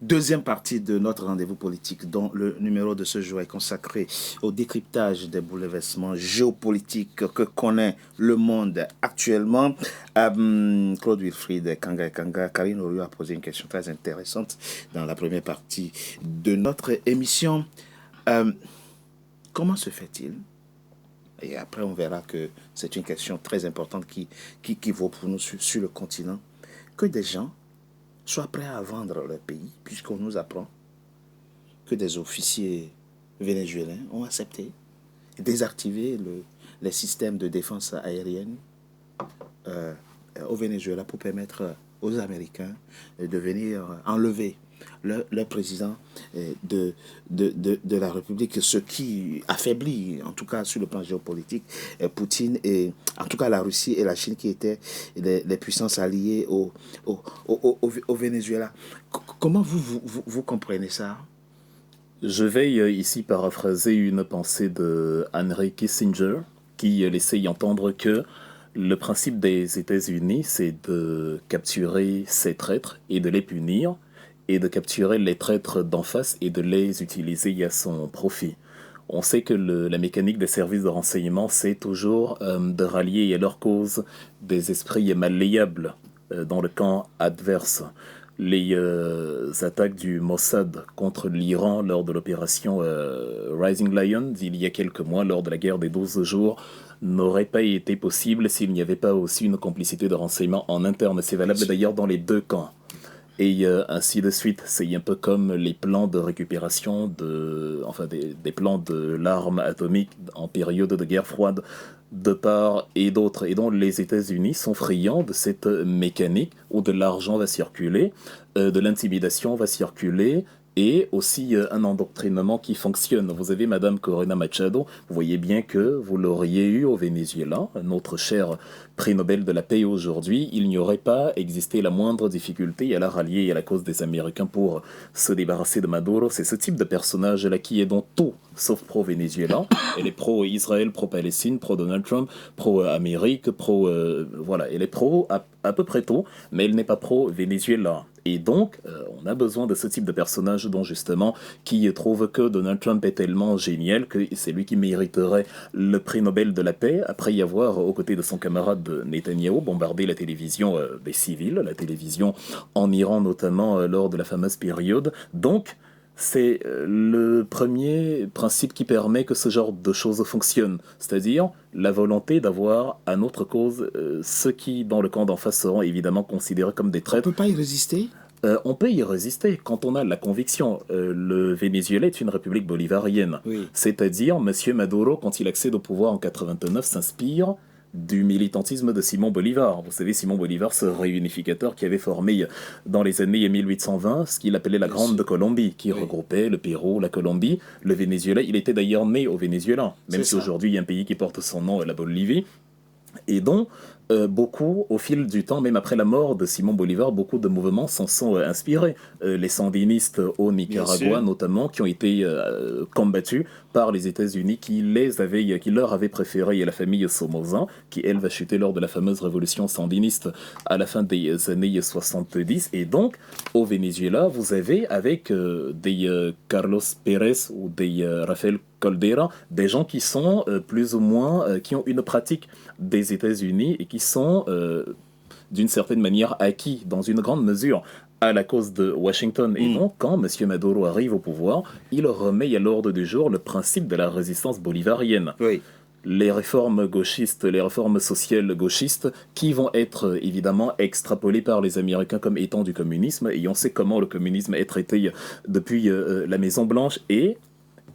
Deuxième partie de notre rendez-vous politique, dont le numéro de ce jour est consacré au décryptage des bouleversements géopolitiques que connaît le monde actuellement. Claude Wilfried Kanga, Karine Oriou a posé une question très intéressante dans la première partie de notre émission. Comment se fait-il, et après on verra que c'est une question très importante qui vaut pour nous sur le continent, que des gens soient prêts à vendre leur pays, puisqu'on nous apprend que des officiers vénézuéliens ont accepté de désactiver les systèmes de défense aérienne au Venezuela pour permettre aux Américains de venir enlever le président de la République, ce qui affaiblit, en tout cas sur le plan géopolitique, Poutine et en tout cas la Russie et la Chine qui étaient les puissances alliées au Venezuela. Comment vous comprenez ça? Je vais ici paraphraser une pensée de Henry Kissinger qui laissait entendre que le principe des États-Unis, c'est de capturer ces traîtres et de les punir, et de capturer les traîtres d'en face et de les utiliser à son profit. On sait que la mécanique des services de renseignement, c'est toujours de rallier à leur cause des esprits malléables dans le camp adverse. Les attaques du Mossad contre l'Iran lors de l'opération Rising Lion, il y a quelques mois, lors de la guerre des 12 jours, n'auraient pas été possibles s'il n'y avait pas aussi une complicité de renseignement en interne. C'est valable d'ailleurs dans les deux camps. Et ainsi de suite. C'est un peu comme les plans de récupération des plans de l'arme atomique en période de guerre froide de part et d'autre. Et donc les États-Unis sont friands de cette mécanique où de l'argent va circuler, de l'intimidation va circuler, et aussi un endoctrinement qui fonctionne. Vous avez Madame Corina Machado, vous voyez bien que vous l'auriez eu au Venezuela, notre cher prix Nobel de la paix aujourd'hui, il n'y aurait pas existé la moindre difficulté à la rallier à la cause des Américains pour se débarrasser de Maduro. C'est ce type de personnage-là qui est dans tout, sauf pro-Venezuela. Elle est pro-Israël, pro-Palestine, pro-Donald Trump, pro-Amérique, voilà, elle est pro à peu près tout, mais elle n'est pas pro-Venezuela. Et donc, on a besoin de ce type de personnage dont justement, qui trouve que Donald Trump est tellement génial que c'est lui qui mériterait le prix Nobel de la paix, après y avoir, aux côtés de son camarade Netanyahou, bombardé la télévision des civils, la télévision en Iran notamment lors de la fameuse période. Donc, c'est le premier principe qui permet que ce genre de choses fonctionne, c'est-à-dire la volonté d'avoir à notre cause ceux qui, dans le camp d'en face, seront évidemment considérés comme des traîtres. On ne peut pas y résister? On peut y résister quand on a la conviction. Le Venezuela est une république bolivarienne, Oui. C'est-à-dire M. Maduro, quand il accède au pouvoir en 89, s'inspire du militantisme de Simon Bolivar. Vous savez, Simon Bolivar, ce réunificateur qui avait formé dans les années 1820 ce qu'il appelait la Grande Colombie, qui regroupait le Pérou, la Colombie, le Venezuela. Il était d'ailleurs né au Venezuela, même si aujourd'hui il y a un pays qui porte son nom, la Bolivie. Et donc, beaucoup, au fil du temps, même après la mort de Simon Bolivar, beaucoup de mouvements s'en sont inspirés. Les sandinistes au Nicaragua, notamment, qui ont été combattus par les États-Unis, qui leur avaient préféré la famille Somoza, qui, elle, va chuter lors de la fameuse révolution sandiniste à la fin des années 70. Et donc, au Venezuela, vous avez, avec des Carlos Pérez ou des Rafael Caldera, des gens qui sont plus ou moins, qui ont une pratique des États-Unis et qui sont d'une certaine manière acquis dans une grande mesure à la cause de Washington. Et donc, quand M. Maduro arrive au pouvoir, il remet à l'ordre du jour le principe de la résistance bolivarienne. Oui. Les réformes gauchistes, les réformes sociales gauchistes, qui vont être évidemment extrapolées par les Américains comme étant du communisme, et on sait comment le communisme est traité depuis la Maison-Blanche, et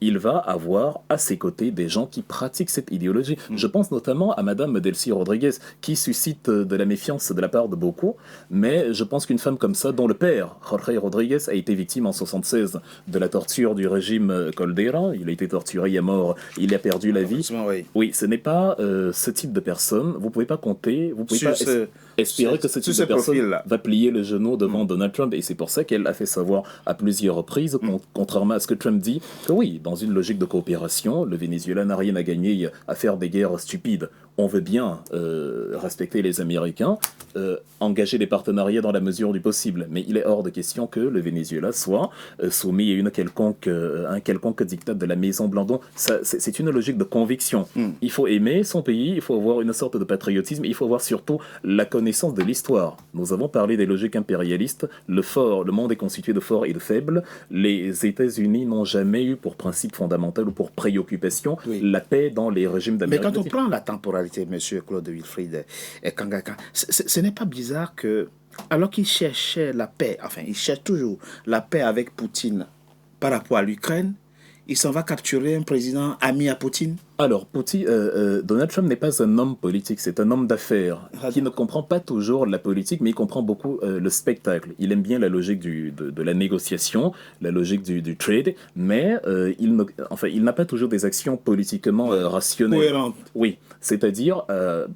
il va avoir à ses côtés des gens qui pratiquent cette idéologie. Je pense notamment à Madame Delcy Rodriguez, qui suscite de la méfiance de la part de beaucoup, mais je pense qu'une femme comme ça, dont le père, Jorge Rodriguez, a été victime en 1976 de la torture du régime Caldera, il a été torturé à mort, il a perdu la vie. Oui, ce n'est pas ce type de personne, vous ne pouvez pas compter, vous ne pouvez pas espérer que ce type de personne va plier le genou devant Donald Trump, et c'est pour ça qu'elle a fait savoir à plusieurs reprises, contrairement à ce que Trump dit, que oui, dans une logique de coopération, le Venezuela n'a rien à gagner à faire des guerres stupides. on veut bien respecter les Américains, engager des partenariats dans la mesure du possible. Mais il est hors de question que le Venezuela soit soumis à un quelconque diktat de la Maison Blanche. Donc, c'est une logique de conviction. Il faut aimer son pays, il faut avoir une sorte de patriotisme, il faut avoir surtout la connaissance de l'histoire. Nous avons parlé des logiques impérialistes. Le monde est constitué de forts et de faibles. Les États-Unis n'ont jamais eu pour principe fondamental ou pour préoccupation la paix dans les régimes d'Amérique. Mais quand on prend la temporalité, M. Claude Wilfried et Kangaka, ce n'est pas bizarre que, alors qu'il cherchait la paix, enfin, il cherche toujours la paix avec Poutine par rapport à l'Ukraine, il s'en va capturer un président ami à Poutine? Alors, Donald Trump n'est pas un homme politique, c'est un homme d'affaires qui ne comprend pas toujours la politique, mais il comprend beaucoup le spectacle. Il aime bien la logique de la négociation, la logique du trade, mais il n'a pas toujours des actions politiquement rationnelles. Cohérentes. Oui, c'est-à-dire,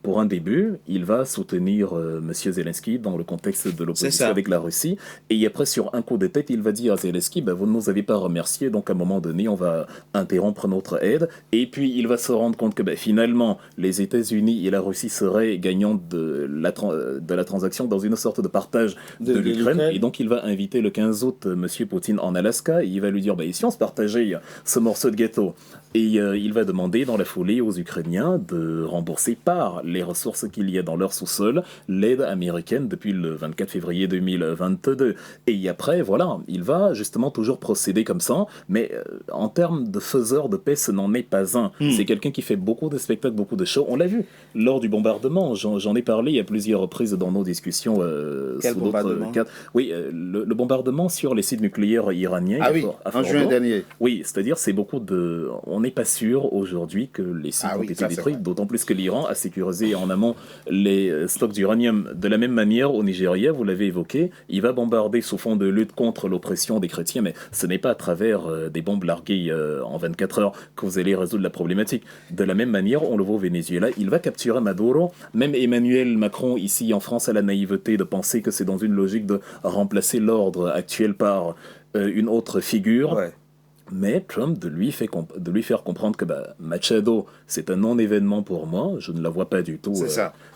pour un début, il va soutenir M. Zelensky dans le contexte de l'opposition avec la Russie, et après, sur un coup de tête, il va dire à Zelensky, vous ne nous avez pas remercié, donc à un moment donné, on va interrompre notre aide, et puis il va se rendre compte que finalement, les États-Unis et la Russie seraient gagnants de la transaction dans une sorte de partage de l'Ukraine. Et donc, il va inviter le 15 août M. Poutine en Alaska. Et il va lui dire, si on se partageait ce morceau de gâteau. Et il va demander dans la foulée aux Ukrainiens de rembourser par les ressources qu'il y a dans leur sous-sol l'aide américaine depuis le 24 février 2022. Et après, voilà, il va justement toujours procéder comme ça. Mais en termes de faiseur de paix, ce n'en est pas un. C'est quelqu'un qui fait beaucoup de spectacles, beaucoup de shows. On l'a vu lors du bombardement. J'en ai parlé à plusieurs reprises dans nos discussions. Quel bombardement? Oui, le bombardement sur les sites nucléaires iraniens. Ah oui, en juin dernier. Oui, c'est-à-dire c'est beaucoup de... On n'est pas sûr aujourd'hui que les sites ont été détruits, d'autant plus que l'Iran a sécurisé en amont les stocks d'uranium. De la même manière, au Nigeria, vous l'avez évoqué, il va bombarder sous fond de lutte contre l'oppression des chrétiens, mais ce n'est pas à travers des bombes larguées en 24 heures que vous allez résoudre la problématique. De la même manière, on le voit au Venezuela, il va capturer Maduro. Même Emmanuel Macron, ici en France, a la naïveté de penser que c'est dans une logique de remplacer l'ordre actuel par une autre figure. Ouais. Mais Trump, de lui faire comprendre que Machado, c'est un non-événement pour moi, je ne la vois pas du tout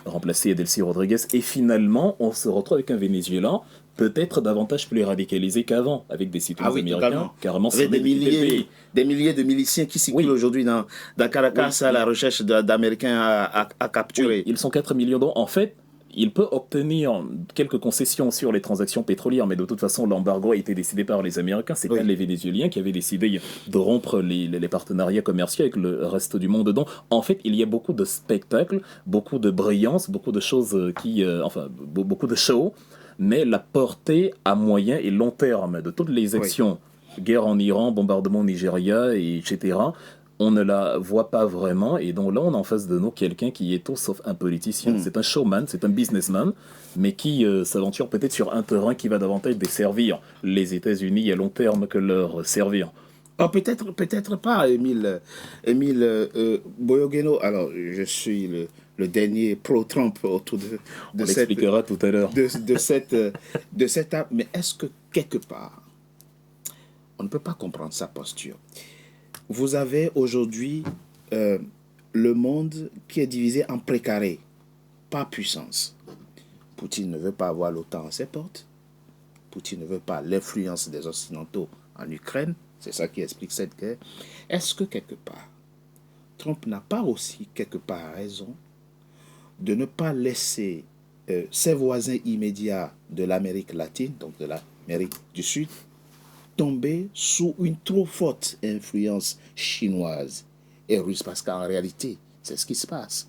remplacer Delcy Rodriguez. Et finalement, on se retrouve avec un Venezuela peut-être davantage plus radicalisé qu'avant, avec des citoyens américains, carrément avec des milliers de miliciens qui circulent aujourd'hui dans Caracas à la recherche d'Américains à capturer. Oui, ils sont 4 millions. Donc, en fait, il peut obtenir quelques concessions sur les transactions pétrolières, mais de toute façon, l'embargo a été décidé par les Américains. C'est pas les Vénézuéliens qui avaient décidé de rompre les partenariats commerciaux avec le reste du monde. Donc, en fait, il y a beaucoup de spectacles, beaucoup de brillance, beaucoup de choses beaucoup de show, mais la portée à moyen et long terme de toutes les actions, guerre en Iran, bombardement au Nigeria, etc., on ne la voit pas vraiment, et donc là on a en face de nous quelqu'un qui est tout sauf un politicien. C'est un showman, c'est un businessman, mais qui s'aventure peut-être sur un terrain qui va davantage desservir les États-Unis à long terme que leur servir. Peut-être pas, Émile Boyogeno. Alors, je suis le dernier pro-Trump autour de on l'expliquera tout à l'heure. de cette app. Mais est-ce que quelque part, on ne peut pas comprendre sa posture? Vous avez aujourd'hui le monde qui est divisé en précarés, pas puissance. Poutine ne veut pas avoir l'OTAN à ses portes. Poutine ne veut pas l'influence des Occidentaux en Ukraine. C'est ça qui explique cette guerre. Est-ce que quelque part, Trump n'a pas aussi quelque part raison de ne pas laisser ses voisins immédiats de l'Amérique latine, donc de l'Amérique du Sud, tomber sous une trop forte influence chinoise et russe, parce qu'en réalité, c'est ce qui se passe.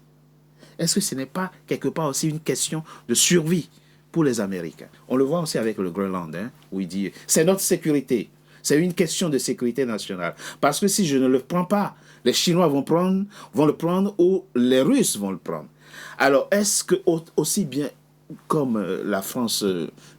Est-ce que ce n'est pas quelque part aussi une question de survie pour les Américains? On le voit aussi avec le Groenland, où il dit c'est notre sécurité, c'est une question de sécurité nationale. Parce que si je ne le prends pas, les Chinois vont le prendre ou les Russes vont le prendre. Alors, est-ce que aussi bien comme la France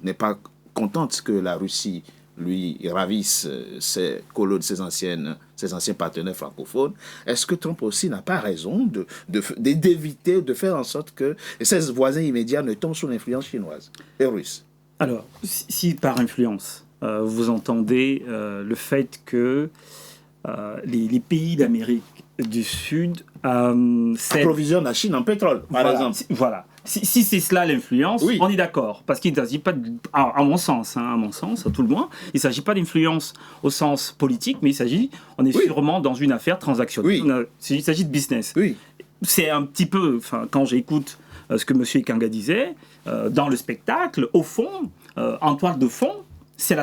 n'est pas contente que la Russie lui ravisse ses colonies, ses anciens partenaires francophones, est-ce que Trump aussi n'a pas raison d'éviter, de faire en sorte que ses voisins immédiats ne tombent sous l'influence chinoise et russe? Alors, si par influence, vous entendez le fait que les pays d'Amérique du Sud approvisionne la Chine en pétrole, par exemple. Voilà. Si c'est cela l'influence, oui. On est d'accord. Parce qu'il ne s'agit pas, à mon sens, à tout le moins, il ne s'agit pas d'influence au sens politique, mais on est sûrement dans une affaire transactionnelle. Oui. Il s'agit de business. Oui. C'est un petit peu, quand j'écoute ce que M. Ekanga disait, dans le spectacle, au fond, en toile de fond, c'est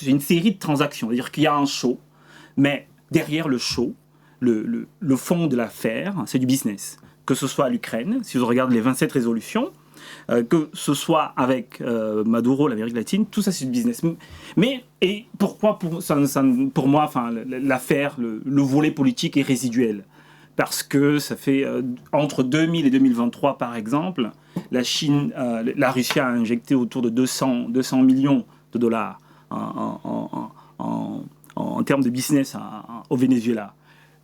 une série de transactions. C'est-à-dire qu'il y a un show, mais derrière le show, le fond de l'affaire, c'est du business. Que ce soit à l'Ukraine, si vous regardez les 27 résolutions, que ce soit avec Maduro, l'Amérique latine, tout ça c'est du business. Mais et pourquoi pour moi, l'affaire, le volet politique est résiduel. Parce que ça fait entre 2000 et 2023, par exemple, la Russie a injecté autour de 200 millions de dollars en termes de business au Venezuela.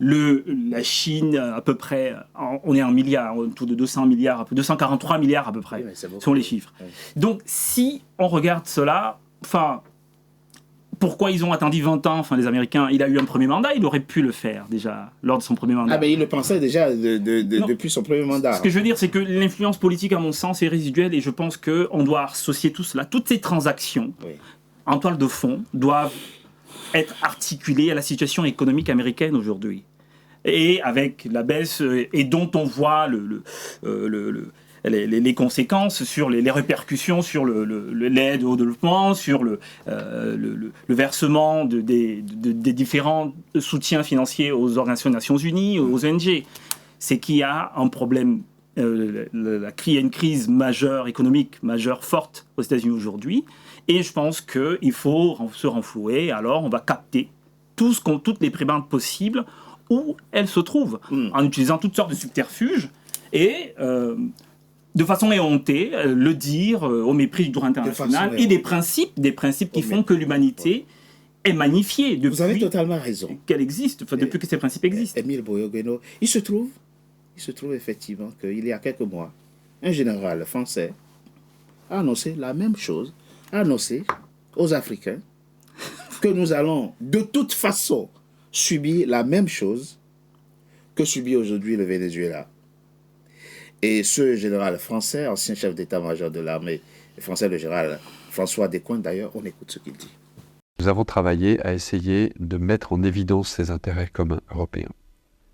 La Chine, à peu près, on est en milliards, autour de 200 milliards, 243 milliards à peu près, sont les chiffres. Oui. Donc, si on regarde cela, pourquoi ils ont attendu 20 ans, les Américains, il a eu un premier mandat, il aurait pu le faire déjà, lors de son premier mandat. Ah ben il le pensait déjà depuis son premier mandat. Ce que je veux dire, c'est que l'influence politique, à mon sens, est résiduelle, et je pense qu'on doit associer tout cela, toutes ces transactions, en toile de fond, doivent être articulées à la situation économique américaine aujourd'hui. Et avec la baisse, et dont on voit les conséquences sur les répercussions sur l'aide au développement, sur le versement des différents soutiens financiers aux organisations des Nations Unies, aux ONG. C'est qu'il y a un problème, il y a une crise majeure, économique majeure, forte aux États-Unis aujourd'hui. Et je pense qu'il faut se renflouer. Alors on va capter toutes les prébendes possibles où elles se trouvent, en utilisant toutes sortes de subterfuges et de façon éhontée, le dire au mépris du droit international et des principes qui font que l'humanité est magnifiée depuis. Vous avez totalement raison. Qu'elle existe, depuis que ces principes existent. Émile Boyogueno, il se trouve effectivement qu'il y a quelques mois, un général français a annoncé la même chose, a annoncé aux Africains que nous allons de toute façon subit la même chose que subit aujourd'hui le Venezuela. Et ce général français, ancien chef d'état-major de l'armée française, le général François Descoings, d'ailleurs, on écoute ce qu'il dit. Nous avons travaillé à essayer de mettre en évidence ces intérêts communs européens.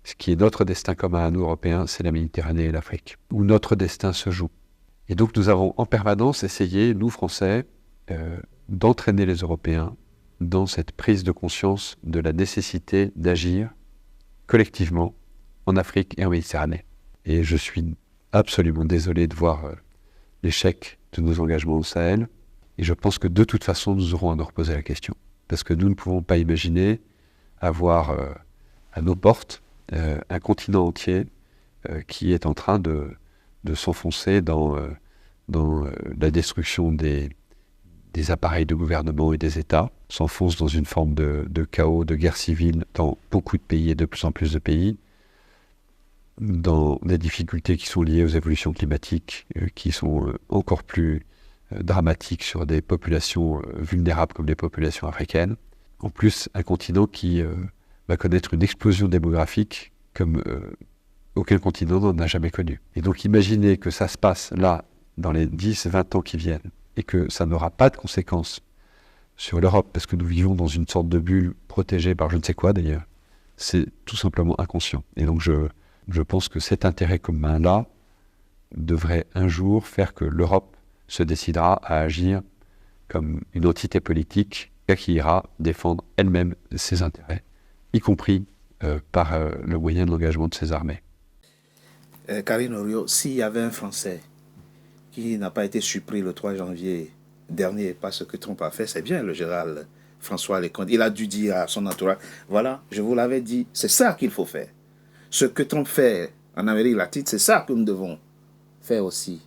Ce qui est notre destin commun à nous, Européens, c'est la Méditerranée et l'Afrique, où notre destin se joue. Et donc nous avons en permanence essayé, nous Français, d'entraîner les Européens dans cette prise de conscience de la nécessité d'agir collectivement en Afrique et en Méditerranée. Et je suis absolument désolé de voir l'échec de nos engagements au Sahel. Et je pense que de toute façon, nous aurons à nous reposer la question. Parce que nous ne pouvons pas imaginer avoir à nos portes un continent entier qui est en train de s'enfoncer dans la destruction des appareils de gouvernement et des États, s'enfonce dans une forme de chaos, de guerre civile dans beaucoup de pays et de plus en plus de pays, dans des difficultés qui sont liées aux évolutions climatiques, qui sont encore plus dramatiques sur des populations vulnérables comme les populations africaines. En plus, un continent qui va connaître une explosion démographique comme aucun continent n'en a jamais connu. Et donc imaginez que ça se passe là, dans les 10-20 ans qui viennent, et que ça n'aura pas de conséquences sur l'Europe, parce que nous vivons dans une sorte de bulle protégée par je ne sais quoi d'ailleurs, c'est tout simplement inconscient. Et donc je pense que cet intérêt commun-là devrait un jour faire que l'Europe se décidera à agir comme une entité politique qui ira défendre elle-même ses intérêts, y compris par le moyen de l'engagement de ses armées. Karine Orio, s'il y avait un Français qui n'a pas été surpris le 3 janvier dernier par ce que Trump a fait, c'est bien le général François Descoings. Il a dû dire à son entourage, voilà, je vous l'avais dit, c'est ça qu'il faut faire. Ce que Trump fait en Amérique latine, c'est ça que nous devons faire aussi.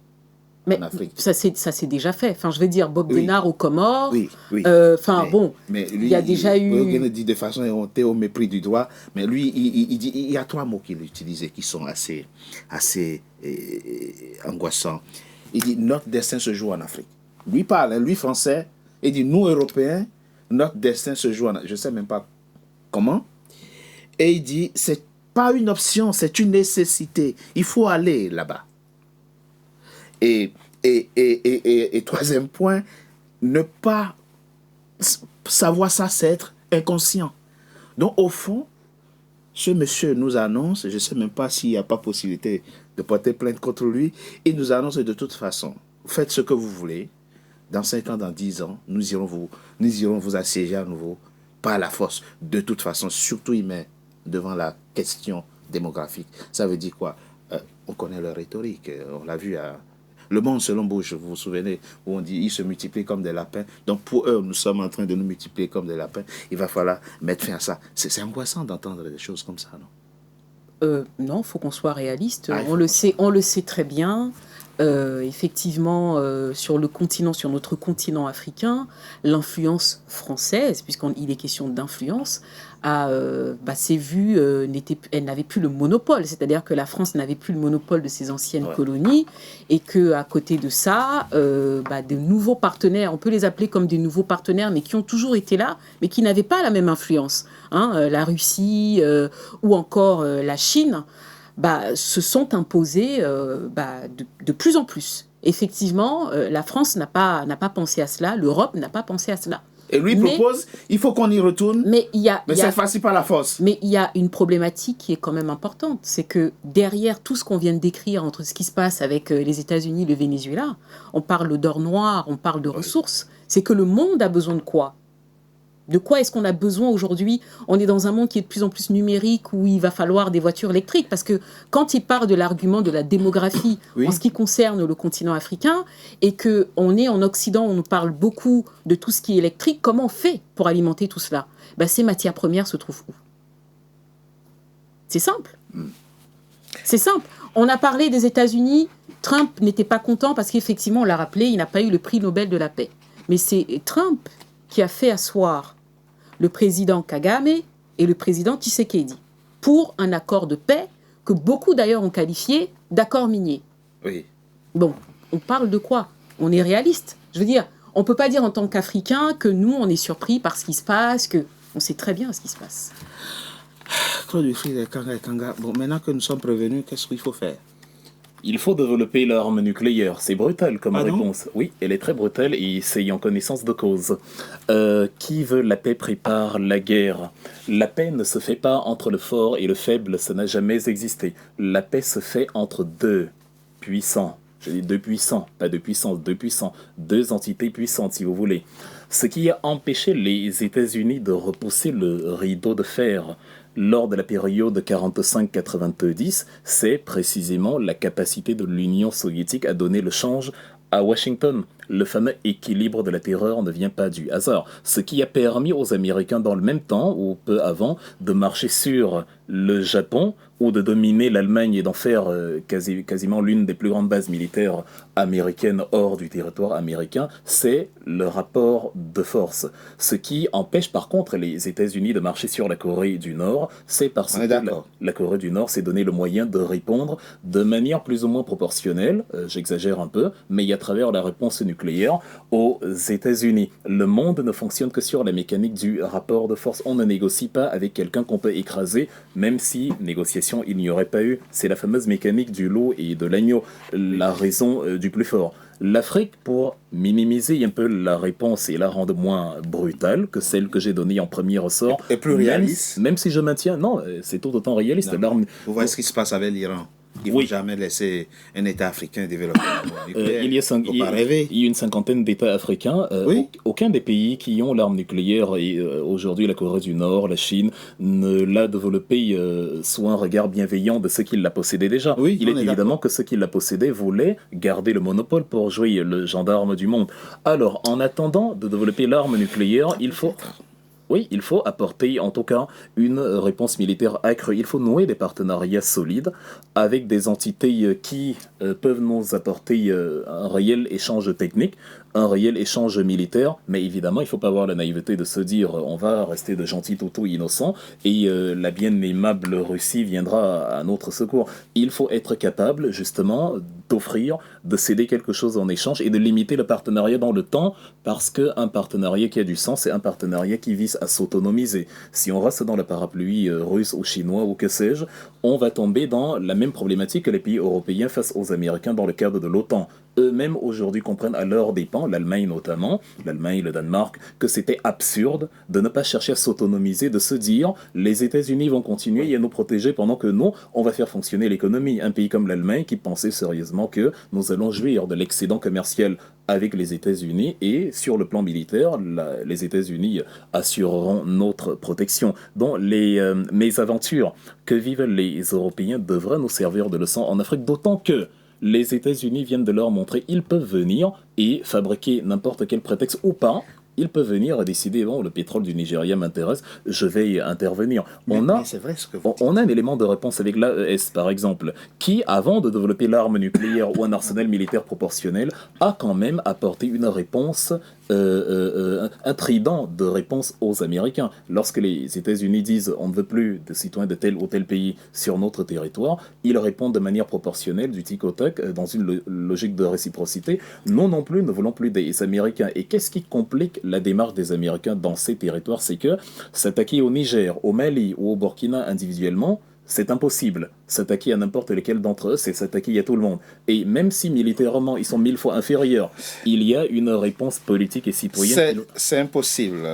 Mais ça c'est déjà fait. Enfin, je vais dire, Bob Denard aux Comores. Oui. Mais lui, il y a déjà eu... Il dit de façon éhontée au mépris du droit, mais lui, il dit, il y a 3 mots qu'il utilisait qui sont assez angoissants. Il dit, notre destin se joue en Afrique. Lui parle, lui français, il dit, nous Européens, notre destin se joue en Afrique. Je ne sais même pas comment. Et il dit, c'est pas une option, c'est une nécessité. Il faut aller là-bas. Et troisième point, ne pas savoir ça, c'est être inconscient. Donc, au fond, ce monsieur nous annonce, je ne sais même pas s'il n'y a pas possibilité de porter plainte contre lui, il nous annonce de toute façon, faites ce que vous voulez, dans 5 ans, dans 10 ans, nous irons vous assiéger à nouveau par la force. De toute façon, surtout il met devant la question démographique. Ça veut dire quoi? On connaît leur rhétorique, on l'a vu à Le Monde selon Bush, vous vous souvenez, où on dit ils se multiplient comme des lapins. Donc pour eux, nous sommes en train de nous multiplier comme des lapins. Il va falloir mettre fin à ça. C'est angoissant d'entendre des choses comme ça, non? Non, il faut qu'on soit réaliste. Ah, on le sait très bien. Effectivement, sur notre continent africain, l'influence française, puisqu'il est question d'influence, s'est vue, elle n'avait plus le monopole. C'est-à-dire que la France n'avait plus le monopole de ses anciennes colonies, et qu'à côté de ça, de nouveaux partenaires, on peut les appeler comme des nouveaux partenaires, mais qui ont toujours été là, mais qui n'avaient pas la même influence. La Russie ou encore la Chine, se sont imposés de plus en plus. Effectivement, la France n'a pas pensé à cela, l'Europe n'a pas pensé à cela. Et lui propose, il faut qu'on y retourne, mais cette fois-ci par la force. Mais il y a une problématique qui est quand même importante, c'est que derrière tout ce qu'on vient de décrire entre ce qui se passe avec les États-Unis et le Venezuela, on parle d'or noir, on parle de ressources, c'est que le monde a besoin de quoi ? De quoi est-ce qu'on a besoin aujourd'hui? On est dans un monde qui est de plus en plus numérique, où il va falloir des voitures électriques. Parce que quand il part de l'argument de la démographie en ce qui concerne le continent africain, et qu'on est en Occident, on nous parle beaucoup de tout ce qui est électrique, comment on fait pour alimenter tout cela? Ces matières premières se trouvent où? C'est simple. C'est simple. On a parlé des États-Unis. Trump n'était pas content parce qu'effectivement, on l'a rappelé, il n'a pas eu le prix Nobel de la paix. Mais c'est Trump qui a fait asseoir le président Kagame et le président Tshisekedi pour un accord de paix que beaucoup d'ailleurs ont qualifié d'accord minier. Oui. Bon, on parle de quoi? On est réaliste. Je veux dire, on ne peut pas dire en tant qu'Africains que nous, on est surpris par ce qui se passe, on sait très bien ce qui se passe. Claude Wilfried Kanga, bon, maintenant que nous sommes prévenus, qu'est-ce qu'il faut faire? Il faut développer l'arme nucléaire. C'est brutal comme réponse. Oui, elle est très brutale et c'est en connaissance de cause. Qui veut la paix prépare la guerre. La paix ne se fait pas entre le fort et le faible, ça n'a jamais existé. La paix se fait entre deux puissants. Je dis deux puissants, pas deux puissances, deux puissants. Deux entités puissantes, si vous voulez. Ce qui a empêché les États-Unis de repousser le rideau de fer lors de la période 45-90, c'est précisément la capacité de l'Union soviétique à donner le change à Washington. Le fameux équilibre de la terreur ne vient pas du hasard. Ce qui a permis aux Américains dans le même temps, ou peu avant, de marcher sur le Japon ou de dominer l'Allemagne et d'en faire quasiment l'une des plus grandes bases militaires américaines hors du territoire américain, c'est le rapport de force. Ce qui empêche par contre les États-Unis de marcher sur la Corée du Nord, c'est parce que la Corée du Nord s'est donné le moyen de répondre de manière plus ou moins proportionnelle, j'exagère un peu, mais à travers la réponse nucléaire aux États-Unis. Le monde ne fonctionne que sur la mécanique du rapport de force. On ne négocie pas avec quelqu'un qu'on peut écraser, même si négociation il n'y aurait pas eu. C'est la fameuse mécanique du loup et de l'agneau, la raison du plus fort. L'Afrique, pour minimiser un peu la réponse et la rendre moins brutale que celle que j'ai donnée en premier ressort, et plus réaliste. Même si je maintiens, non, c'est tout autant réaliste. Vous voyez ce qui se passe avec l'Iran. Il ne faut jamais laisser un État africain développer l'arme nucléaire. Il y a une cinquantaine d'États africains. Aucun des pays qui ont l'arme nucléaire, et aujourd'hui la Corée du Nord, la Chine, ne l'a développé sous un regard bienveillant de ceux qui la possédaient déjà. Il est évidemment que ceux qui la possédaient voulaient garder le monopole pour jouer le gendarme du monde. Alors, en attendant de développer l'arme nucléaire, il faut apporter en tout cas une réponse militaire accrue. Il faut nouer des partenariats solides avec des entités qui peuvent nous apporter un réel échange technique, un réel échange militaire, mais évidemment, il ne faut pas avoir la naïveté de se dire on va rester de gentils toutous innocents et la bien aimable Russie viendra à notre secours. Il faut être capable, justement, t'offrir de céder quelque chose en échange et de limiter le partenariat dans le temps, parce qu'un partenariat qui a du sens, c'est un partenariat qui vise à s'autonomiser. Si on reste dans le parapluie russe ou chinois ou que sais-je, on va tomber dans la même problématique que les pays européens face aux Américains dans le cadre de l'OTAN. Eux-mêmes aujourd'hui comprennent à leurs dépens, l'Allemagne notamment, l'Allemagne, le Danemark, que c'était absurde de ne pas chercher à s'autonomiser, de se dire les États-Unis vont continuer à nous protéger pendant que nous, on va faire fonctionner l'économie. Un pays comme l'Allemagne qui pensait sérieusement que nous allons jouir de l'excédent commercial avec les États-Unis et sur le plan militaire, les États-Unis assureront notre protection. Donc les mésaventures que vivent les Européens devraient nous servir de leçon en Afrique, d'autant que les États-Unis viennent de leur montrer qu'ils peuvent venir et fabriquer n'importe quel prétexte ou pas. Ils peuvent venir et décider, bon, le pétrole du Nigeria m'intéresse, je vais intervenir. Mais c'est vrai ce que vous dites. On a un élément de réponse avec l'AES, par exemple, qui, avant de développer l'arme nucléaire ou un arsenal militaire proportionnel, a quand même apporté une réponse, un trident de réponse aux Américains. Lorsque les États-Unis disent on ne veut plus de citoyens de tel ou tel pays sur notre territoire, ils répondent de manière proportionnelle, du tic au tac, dans une logique de réciprocité. Nous non plus ne voulons plus des Américains. Et qu'est-ce qui complique la démarche des Américains dans ces territoires? C'est que s'attaquer au Niger, au Mali ou au Burkina individuellement, c'est impossible. S'attaquer à n'importe lequel d'entre eux, c'est s'attaquer à tout le monde. Et même si militairement, ils sont 1000 fois inférieurs, il y a une réponse politique et citoyenne. C'est impossible.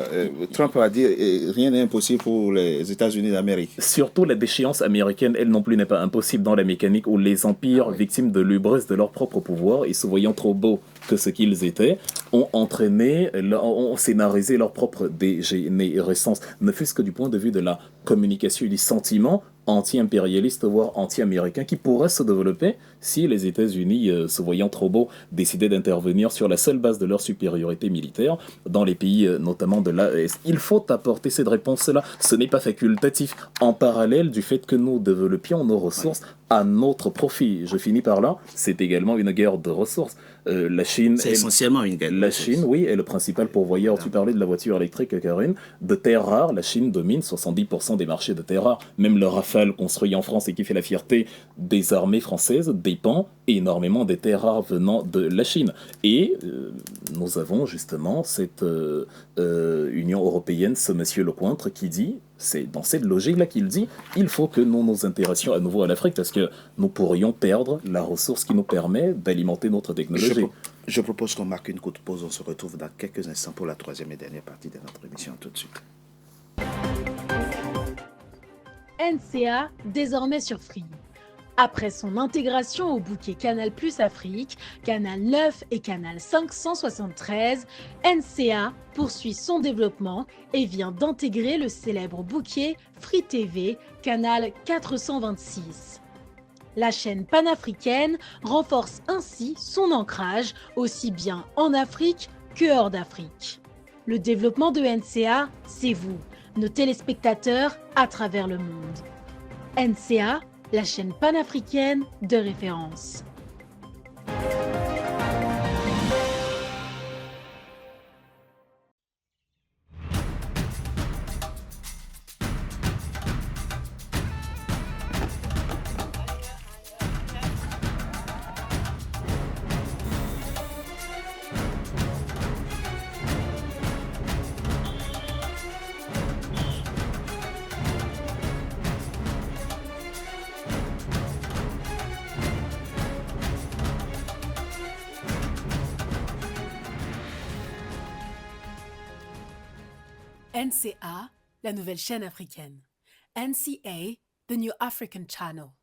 Trump a dit rien n'est impossible pour les États-Unis d'Amérique. Surtout la déchéance américaine, elle non plus n'est pas impossible dans la mécanique où les empires, victimes de l'hubris de leur propre pouvoir et se voyant trop beaux que ce qu'ils étaient, ont entraîné, ont scénarisé leur propre dégénérescence, ne fût-ce que du point de vue de la communication et du sentiment anti-impérialiste, voire anti-américain, qui pourrait se développer si les États-Unis, se voyant trop beaux, décidaient d'intervenir sur la seule base de leur supériorité militaire dans les pays, notamment de l'AES. Il faut apporter cette réponse-là. Ce n'est pas facultatif. En parallèle du fait que nous développions nos ressources à notre profit. Je finis par là. C'est également une guerre de ressources. La Chine... C'est essentiellement une guerre. La Chine, oui, est le principal pourvoyeur. Tu parlais de la voiture électrique, Karine. De terres rares, la Chine domine 70% des marchés de terres rares. Même le Rafale construit en France et qui fait la fierté des armées françaises dépend énormément des terres rares venant de la Chine. Et nous avons justement cette Union européenne, ce monsieur Lecointre, qui dit, c'est dans cette logique-là qu'il dit, il faut que nous nous intéressions à nouveau à l'Afrique parce que nous pourrions perdre la ressource qui nous permet d'alimenter notre technologie. Je propose qu'on marque une courte pause. On se retrouve dans quelques instants pour la troisième et dernière partie de notre émission. Tout de suite. NCA, désormais sur Free. Après son intégration au bouquet Canal+ Afrique, Canal 9 et Canal 573, NCA poursuit son développement et vient d'intégrer le célèbre bouquet Free TV, Canal 426. La chaîne panafricaine renforce ainsi son ancrage aussi bien en Afrique que hors d'Afrique. Le développement de NCA, c'est vous, nos téléspectateurs à travers le monde. NCA, la chaîne panafricaine de référence. NCA, la nouvelle chaîne africaine. NCA, the new African channel.